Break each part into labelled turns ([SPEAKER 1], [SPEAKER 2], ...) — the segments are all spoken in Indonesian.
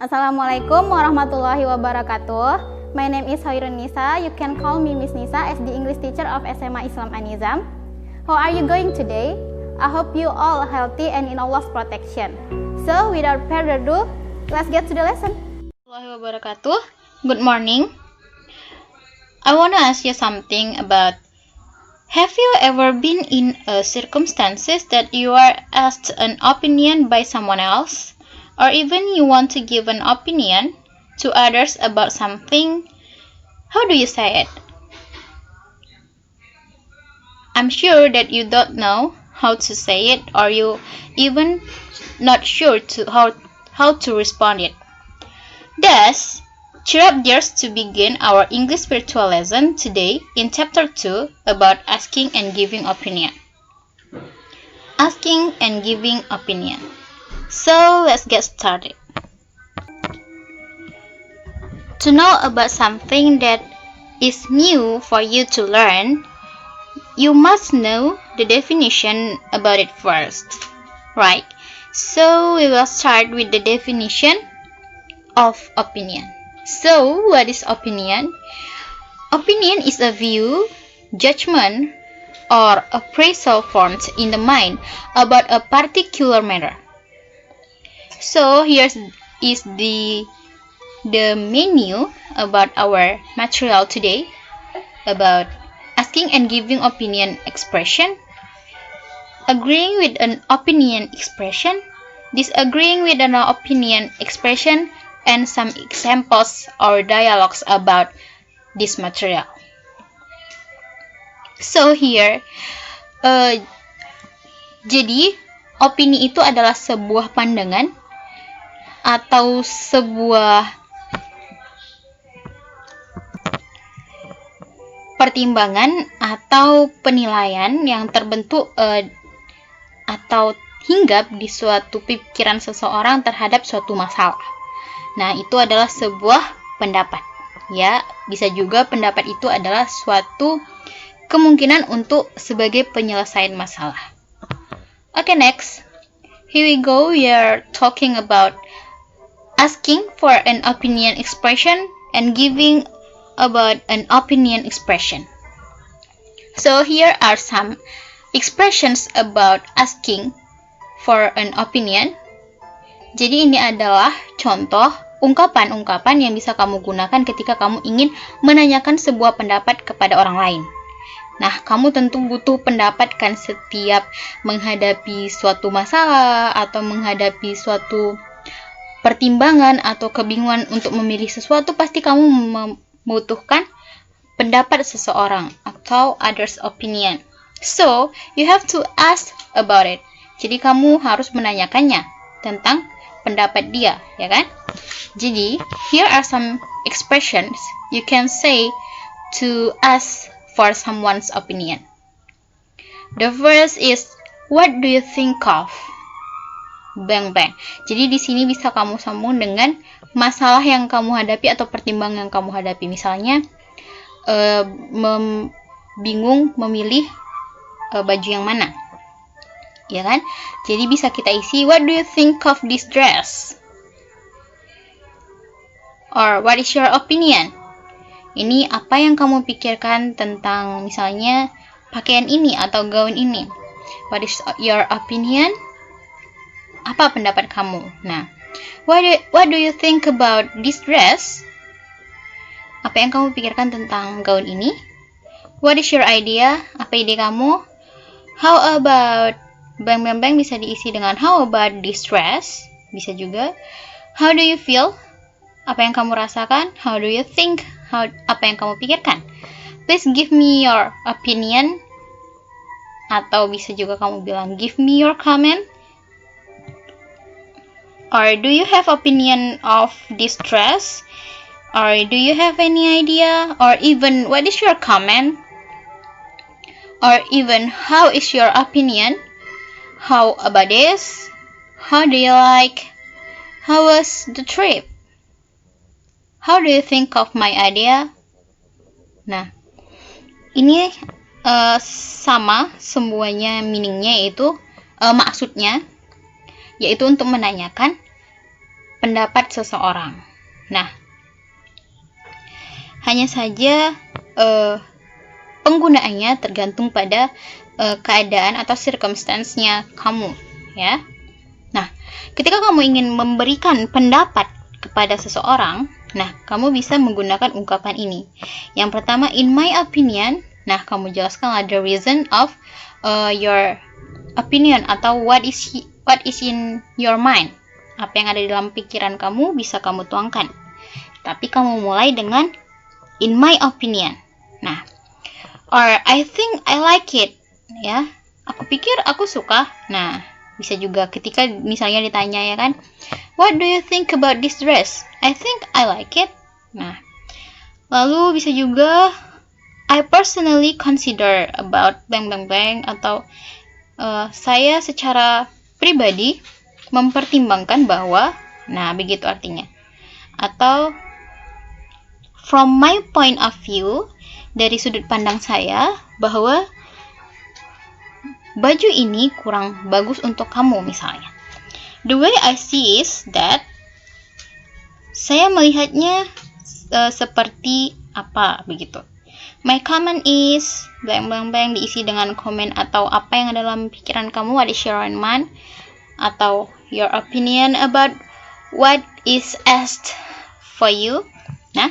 [SPEAKER 1] Assalamualaikum warahmatullahi wabarakatuh. My name is Hoirun Nisa. You can call me Miss Nisa as the English teacher of SMA Islam An-Nizam. How are you going today? I hope you all healthy and in Allah's protection. So, without further ado, let's get to the lesson.
[SPEAKER 2] Warahmatullahi wabarakatuh. Good morning. I want to ask you something about, have you ever been in circumstances that you are asked an opinion by someone else? Or even you want to give an opinion to others about something? How do you say it? I'm sure that you don't know how to say it, or you even not sure how to respond it. Thus, cheer up dears to begin our English spiritual lesson today in chapter 2 about asking and giving opinion. Asking and giving opinion. So, let's get started. To know about something that is new for you to learn, you must know the definition about it first, right? So, we will start with the definition of opinion. So, what is opinion? Opinion is a view, judgment, or appraisal formed in the mind about a particular matter. So, here is the menu about our material today, about asking and giving opinion expression, agreeing with an opinion expression, disagreeing with an opinion expression, and some examples or dialogues about this material. So here, jadi opini itu adalah sebuah pandangan atau sebuah pertimbangan atau penilaian yang terbentuk atau hinggap di suatu pikiran seseorang terhadap suatu masalah. Nah, itu adalah sebuah pendapat. Ya, bisa juga pendapat itu adalah suatu kemungkinan untuk sebagai penyelesaian masalah. Okay, next. Here we go. We are talking about asking for an opinion expression and giving about an opinion expression. So here are some expressions about asking for an opinion. Jadi ini adalah contoh ungkapan-ungkapan yang bisa kamu gunakan ketika kamu ingin menanyakan sebuah pendapat kepada orang lain. Nah, kamu tentu butuh pendapat kan setiap menghadapi suatu masalah atau menghadapi suatu pertimbangan atau kebingungan untuk memilih sesuatu, pasti kamu membutuhkan pendapat seseorang atau others opinion. So, you have to ask about it. Jadi kamu harus menanyakannya tentang pendapat dia, ya kan? Jadi, here are some expressions you can say to ask for someone's opinion. The first is, what do you think of? Bang. Jadi di sini bisa kamu sambung dengan masalah yang kamu hadapi atau pertimbangan yang kamu hadapi. Misalnya bingung memilih baju yang mana, ya kan? Jadi bisa kita isi, what do you think of this dress? Or what is your opinion? Ini apa yang kamu pikirkan tentang misalnya pakaian ini atau gaun ini? What is your opinion? Apa pendapat kamu? Nah, what do you think about this dress? Apa yang kamu pikirkan tentang gaun ini? What is your idea? Apa ide kamu? How about bang bisa diisi dengan how about this dress? Bisa juga. How do you feel? Apa yang kamu rasakan? How do you think? Apa yang kamu pikirkan? Please give me your opinion. Atau bisa juga kamu bilang give me your comment. Or do you have opinion of this dress? Or do you have any idea? Or even what is your comment? Or even how is your opinion? How about this? How do you like? How was the trip? How do you think of my idea? Nah, ini sama semuanya meaningnya itu maksudnya yaitu untuk menanyakan pendapat seseorang. Nah, hanya saja penggunaannya tergantung pada keadaan atau circumstance-nya kamu, ya. Nah, ketika kamu ingin memberikan pendapat kepada seseorang, nah, kamu bisa menggunakan ungkapan ini. Yang pertama, in my opinion. Nah, kamu jelaskan the reason of your opinion atau what is in your mind. Apa yang ada di dalam pikiran kamu bisa kamu tuangkan. Tapi kamu mulai dengan in my opinion. Nah, or I think I like it. Ya, aku pikir aku suka. Nah, bisa juga ketika misalnya ditanya, ya kan, what do you think about this dress? I think I like it. Nah, lalu bisa juga I personally consider about bang bang bang, atau saya secara pribadi mempertimbangkan bahwa, nah begitu artinya. Atau from my point of view, dari sudut pandang saya, bahwa baju ini kurang bagus untuk kamu misalnya. The way I see is that, saya melihatnya seperti apa, begitu. My comment is bang bang bang, diisi dengan komen atau apa yang ada dalam pikiran kamu, what is your mind, atau your opinion about what is asked for you. Nah,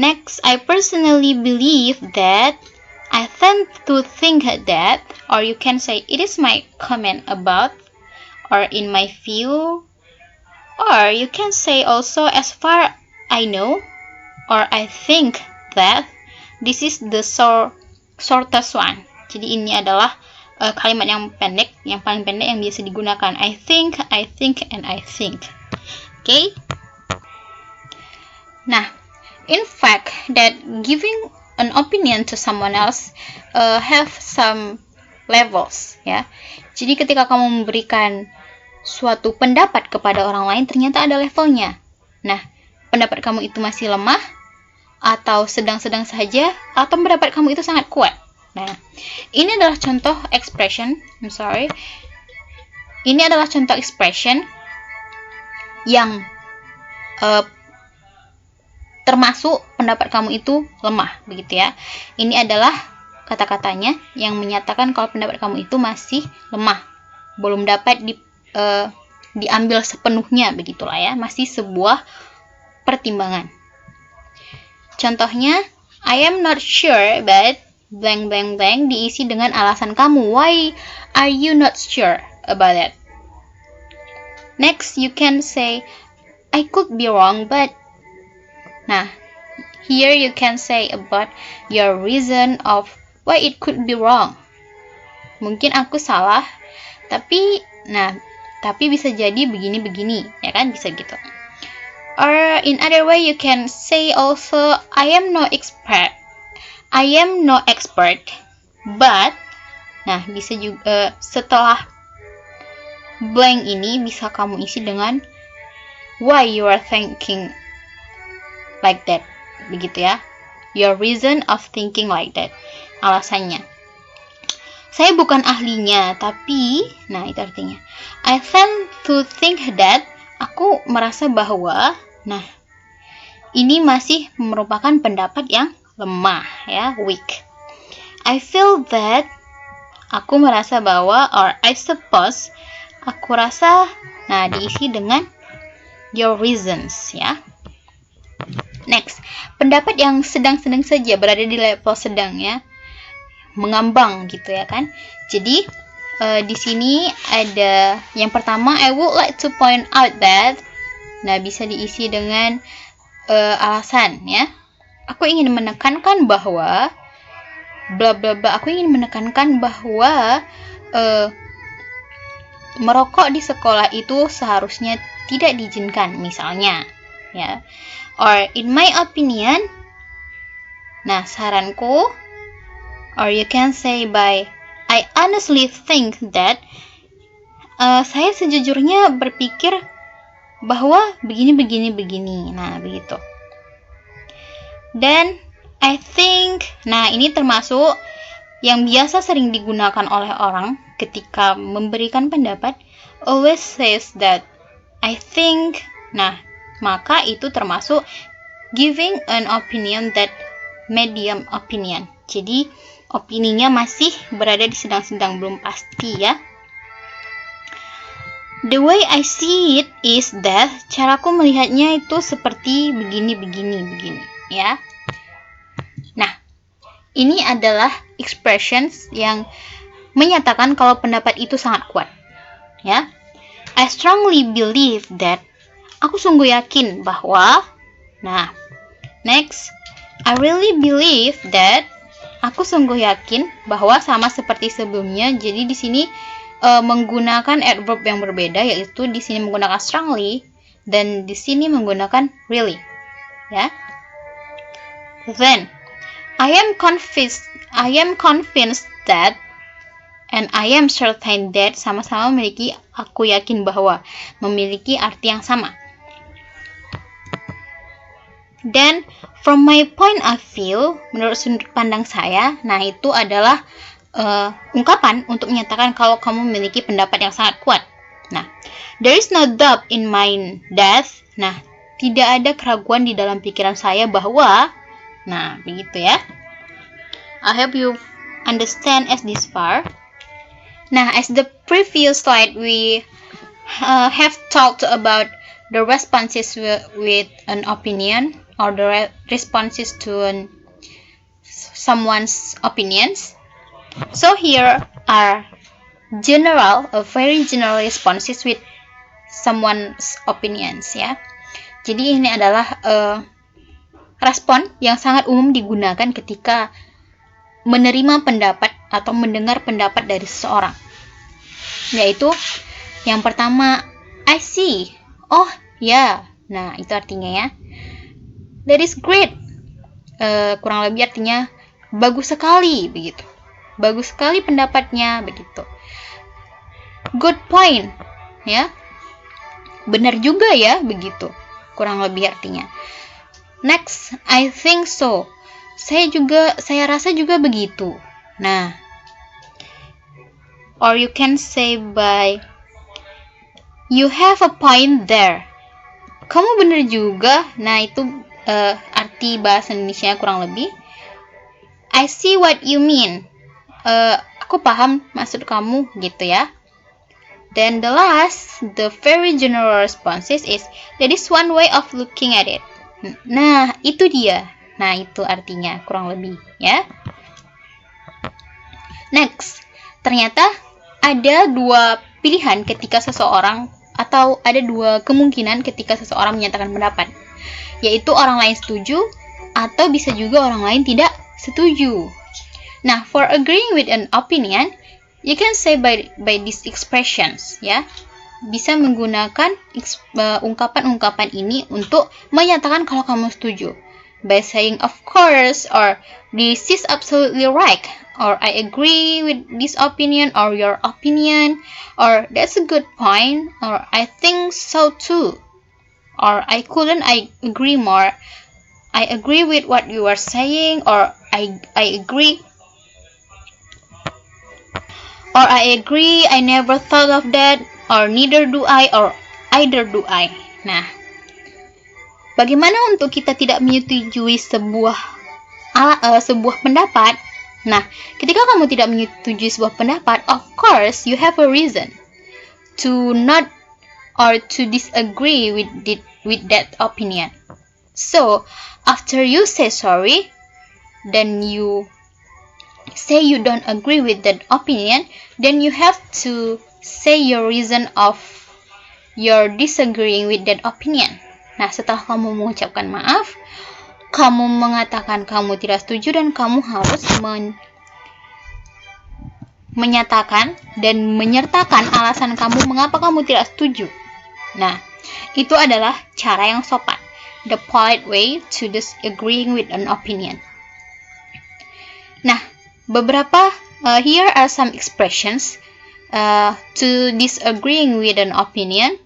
[SPEAKER 2] next, I personally believe that, I tend to think that, or you can say it is my comment about, or in my view, or you can say also as far I know, or I think that this is the shortest one. Jadi ini adalah kalimat yang pendek, yang paling pendek yang biasa digunakan. I think, and I think. Okay? Nah, in fact, that giving an opinion to someone else have some levels, ya. Jadi ketika kamu memberikan suatu pendapat kepada orang lain, ternyata ada levelnya. Nah, pendapat kamu itu masih lemah, atau sedang-sedang saja, atau pendapat kamu itu sangat kuat. Nah, ini adalah contoh expression. Ini adalah contoh expression yang termasuk pendapat kamu itu lemah, begitu ya. Ini adalah kata-katanya yang menyatakan kalau pendapat kamu itu masih lemah, belum dapat diambil sepenuhnya, begitulah ya, masih sebuah pertimbangan. Contohnya, I am not sure but blank blank blank, diisi dengan alasan kamu. Why are you not sure about that? Next, you can say I could be wrong but. Nah, here you can say about your reason of why it could be wrong. Mungkin aku salah, tapi bisa jadi begini-begini, ya kan, bisa gitu. Or in other way you can say also I am no expert, but. Nah, bisa juga setelah blank ini bisa kamu isi dengan why you are thinking like that, begitu ya. Your reason of thinking like that, alasannya. Saya bukan ahlinya, tapi, nah itu artinya, I tend to think that, aku merasa bahwa, nah ini masih merupakan pendapat yang lemah, ya, weak. I feel that, aku merasa bahwa, or I suppose, aku rasa, nah diisi dengan your reasons, ya. Next, pendapat yang sedang-sedang saja, berada di level sedang, ya, mengambang gitu, ya kan. Jadi di sini ada yang pertama, I would like to point out that. Nah, bisa diisi dengan alasan, ya. Aku ingin menekankan bahwa bla bla bla. Aku ingin menekankan bahwa merokok di sekolah itu seharusnya tidak diizinkan, misalnya, ya. Or in my opinion, nah saranku, or you can say by I honestly think that, saya sejujurnya berpikir bahwa begini. Nah, begitu. Dan I think, nah ini termasuk yang biasa sering digunakan oleh orang ketika memberikan pendapat, always says that I think Nah, maka itu termasuk giving an opinion that medium opinion. Jadi, opininya masih berada di sedang-sedang, belum pasti ya. The way I see it is that, caraku melihatnya itu seperti begini ya. Nah, ini adalah expressions yang menyatakan kalau pendapat itu sangat kuat ya. I strongly believe that, aku sungguh yakin bahwa. Nah, next, I really believe that, aku sungguh yakin bahwa, sama seperti sebelumnya. Jadi di sini menggunakan adverb yang berbeda, yaitu di sini menggunakan strongly dan di sini menggunakan really, ya. Then, I am convinced that, and I am certain that, sama-sama memiliki aku yakin bahwa, memiliki arti yang sama. Dan from my point of view, menurut sudut pandang saya, nah itu adalah ungkapan untuk menyatakan kalau kamu memiliki pendapat yang sangat kuat. Nah, there is no doubt in my that, nah tidak ada keraguan di dalam pikiran saya bahwa, nah begitu ya. I hope you understand as this far. Nah, as the previous slide we have talked about the responses with an opinion, or the responses to someone's opinions. So here are very general responses with someone's opinions ya. Jadi ini adalah respon yang sangat umum digunakan ketika menerima pendapat atau mendengar pendapat dari seseorang. Yaitu yang pertama, I see. Oh ya. Nah, itu artinya ya. That is great. Kurang lebih artinya bagus sekali begitu. Bagus sekali pendapatnya begitu. Good point, ya. Benar juga ya begitu. Kurang lebih artinya. Next, I think so. Saya rasa juga begitu. Nah, or you can say by, you have a point there. Kamu benar juga. Nah, itu arti bahasa Indonesia kurang lebih. I see what you mean. Aku paham maksud kamu gitu ya. Then the very general responses is, that is one way of looking at it. Nah, itu dia. Nah, itu artinya kurang lebih ya. Next, ternyata ada dua pilihan ketika seseorang, atau ada dua kemungkinan ketika seseorang menyatakan pendapat, yaitu orang lain setuju atau bisa juga orang lain tidak setuju. Nah, for agreeing with an opinion, you can say by these expressions, ya. Bisa menggunakan ungkapan-ungkapan ini untuk menyatakan kalau kamu setuju. By saying of course, or this is absolutely right, or I agree with this opinion or your opinion, or that's a good point, or I think so too, or I agree more. I agree with what you are saying, or I agree. Or I agree, I never thought of that, or neither do I, or either do I. Nah, bagaimana untuk kita tidak menyetujui sebuah pendapat? Nah, ketika kamu tidak menyetujui sebuah pendapat, of course you have a reason to not or to disagree with that opinion. So, after you say sorry, then you say you don't agree with that opinion, then you have to say your reason of your disagreeing with that opinion. Nah, setelah kamu mengucapkan maaf, kamu mengatakan kamu tidak setuju, dan kamu harus menyatakan dan menyertakan alasan kamu mengapa kamu tidak setuju. Nah, itu adalah cara yang sopan, the polite way to disagreeing with an opinion. Nah, here are some expressions to disagreeing with an opinion.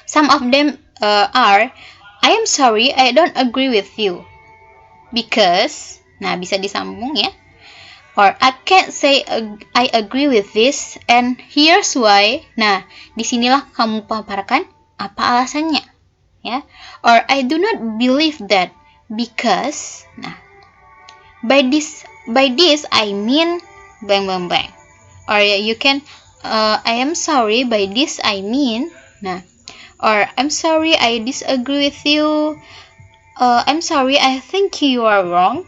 [SPEAKER 2] Some of them are, I am sorry, I don't agree with you because, nah bisa disambung ya, or I can't say I agree with this and here's why. Nah, disinilah kamu paparkan Apa alasannya? Ya. Or I do not believe that because. Nah, by this I mean bang bang bang. Or you can I am sorry, by this I mean. Nah, or I'm sorry I disagree with you. I'm sorry I think you are wrong.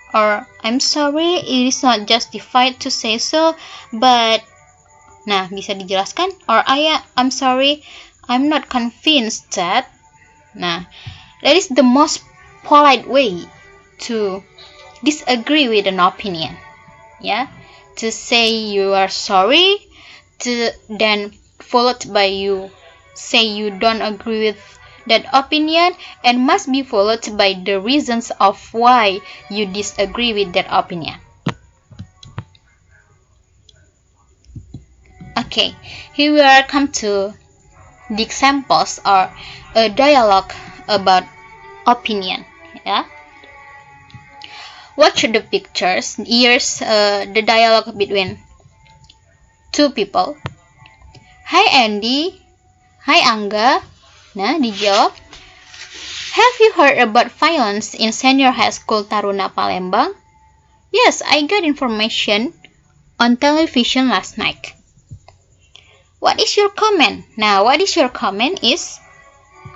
[SPEAKER 2] Or I'm sorry it is not justified to say so, but. Nah, bisa dijelaskan. Or I'm sorry I'm not convinced that. Nah, that is the most polite way to disagree with an opinion. Ya, to say you are sorry, then followed by you say you don't agree with that opinion, and must be followed by the reasons of why you disagree with that opinion. Okay, here we are come to the examples or a dialogue about opinion. Yeah. Watch the pictures. Here's the dialogue between two people. Hi Andy. Hi Angga. Nah, dijawab. Have you heard about violence in Senior High School Taruna Palembang? Yes, I got information on television last night. What is your comment? Nah, what is your comment is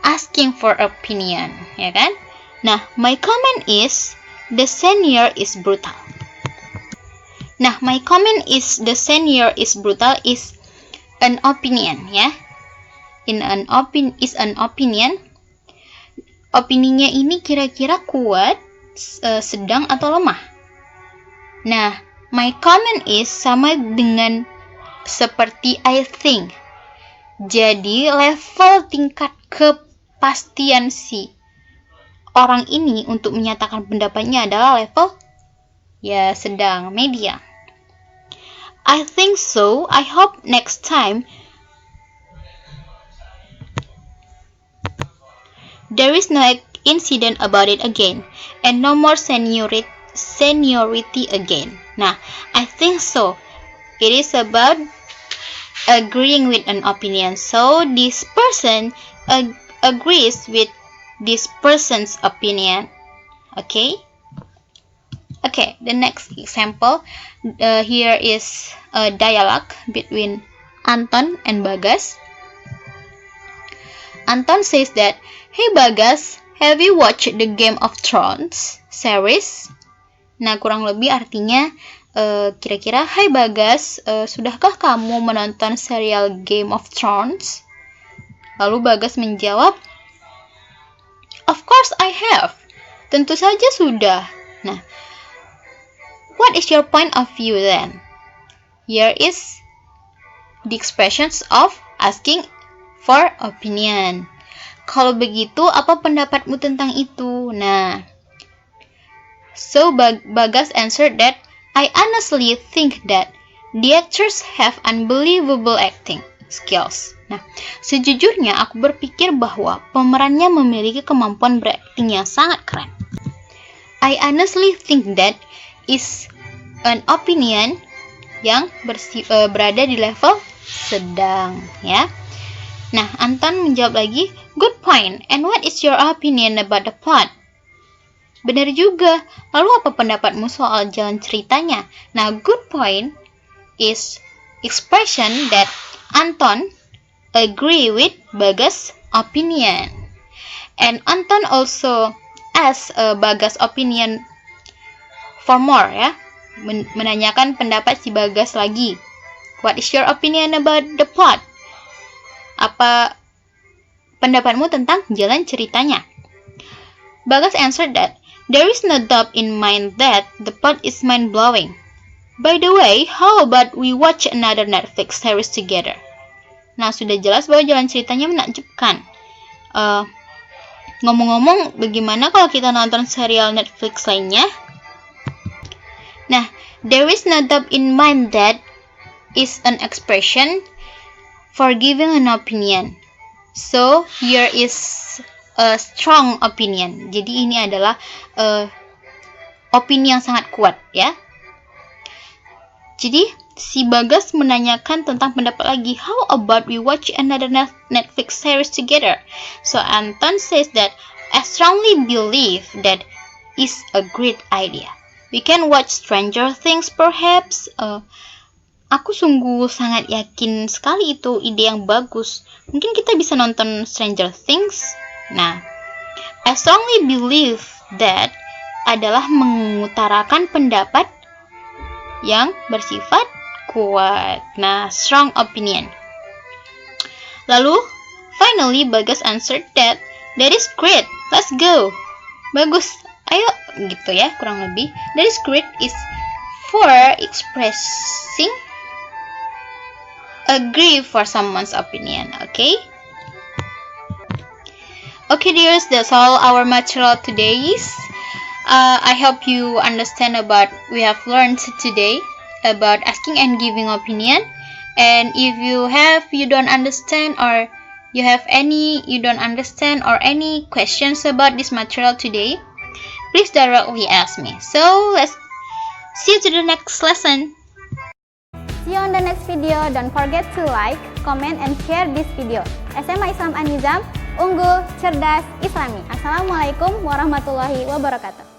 [SPEAKER 2] asking for opinion, ya kan? Nah, my comment is the senior is brutal. Nah, my comment is the senior is brutal is an opinion, ya. Is an opinion. Opininya ini kira-kira kuat, sedang atau lemah. Nah, my comment is sama dengan seperti I think. Jadi level tingkat kepastian si orang ini untuk menyatakan pendapatnya adalah level ya sedang, media. I think so. I hope next time there is no incident about it again and no more seniority again. Nah, I think so. It is about agreeing with an opinion. So this person agrees with this person's opinion. Okay, the next example. Here is a dialogue between Anton and Bagas. Anton says that, "Hey Bagas, have you watched the Game of Thrones series?" Nah, kurang lebih artinya kira-kira, "Hai Bagas, sudahkah kamu menonton serial Game of Thrones?" Lalu Bagas menjawab, "Of course I have." Tentu saja sudah. Nah, what is your point of view then? Here is the expressions of asking for opinion. Kalau begitu, apa pendapatmu tentang itu? Nah, so Bagas answered that, I honestly think that the actors have unbelievable acting skills. Nah, sejujurnya aku berpikir bahwa pemerannya memiliki kemampuan berakting yang sangat keren. I honestly think that is an opinion yang berada di level sedang, ya. Nah, Anton menjawab lagi, good point. And what is your opinion about the plot? Benar juga. Lalu apa pendapatmu soal jalan ceritanya? Nah, good point is expression that Anton agree with Bagas' opinion. And Anton also ask Bagas' opinion for more, ya. Menanyakan pendapat si Bagas lagi. What is your opinion about the plot? Apa pendapatmu tentang jalan ceritanya? Bagas answered that, there is no doubt in mind that the plot is mind-blowing. By the way, how about we watch another Netflix series together? Nah, sudah jelas bahwa jalan ceritanya menakjubkan. Ngomong-ngomong, bagaimana kalau kita nonton serial Netflix lainnya? Nah, there is no doubt in mind that is an expression for giving an opinion. So, here is a strong opinion. Jadi ini adalah opini yang sangat kuat, ya. Jadi si Bagas menanyakan tentang pendapat lagi. How about we watch another Netflix series together? So Anton says that I strongly believe that is a great idea. We can watch Stranger Things perhaps. Aku sungguh sangat yakin sekali itu ide yang bagus. Mungkin kita bisa nonton Stranger Things. Nah, I strongly believe that adalah mengutarakan pendapat yang bersifat kuat. Nah, strong opinion. Lalu, finally Bagas answered that is great. Let's go. Bagus. Ayo, gitu ya, kurang lebih. That is great is for expressing agree for someone's opinion, okay? Okay, dears, that's all our material today is. I hope you understand about we have learned today about asking and giving opinion. And if you don't understand or you don't understand or any questions about this material today, please directly ask me. So let's see you to the next lesson.
[SPEAKER 1] See you on the next video. Don't forget to like, comment, and share this video. SMA Islam An-Nizam, unggul, cerdas, Islami. Assalamualaikum warahmatullahi wabarakatuh.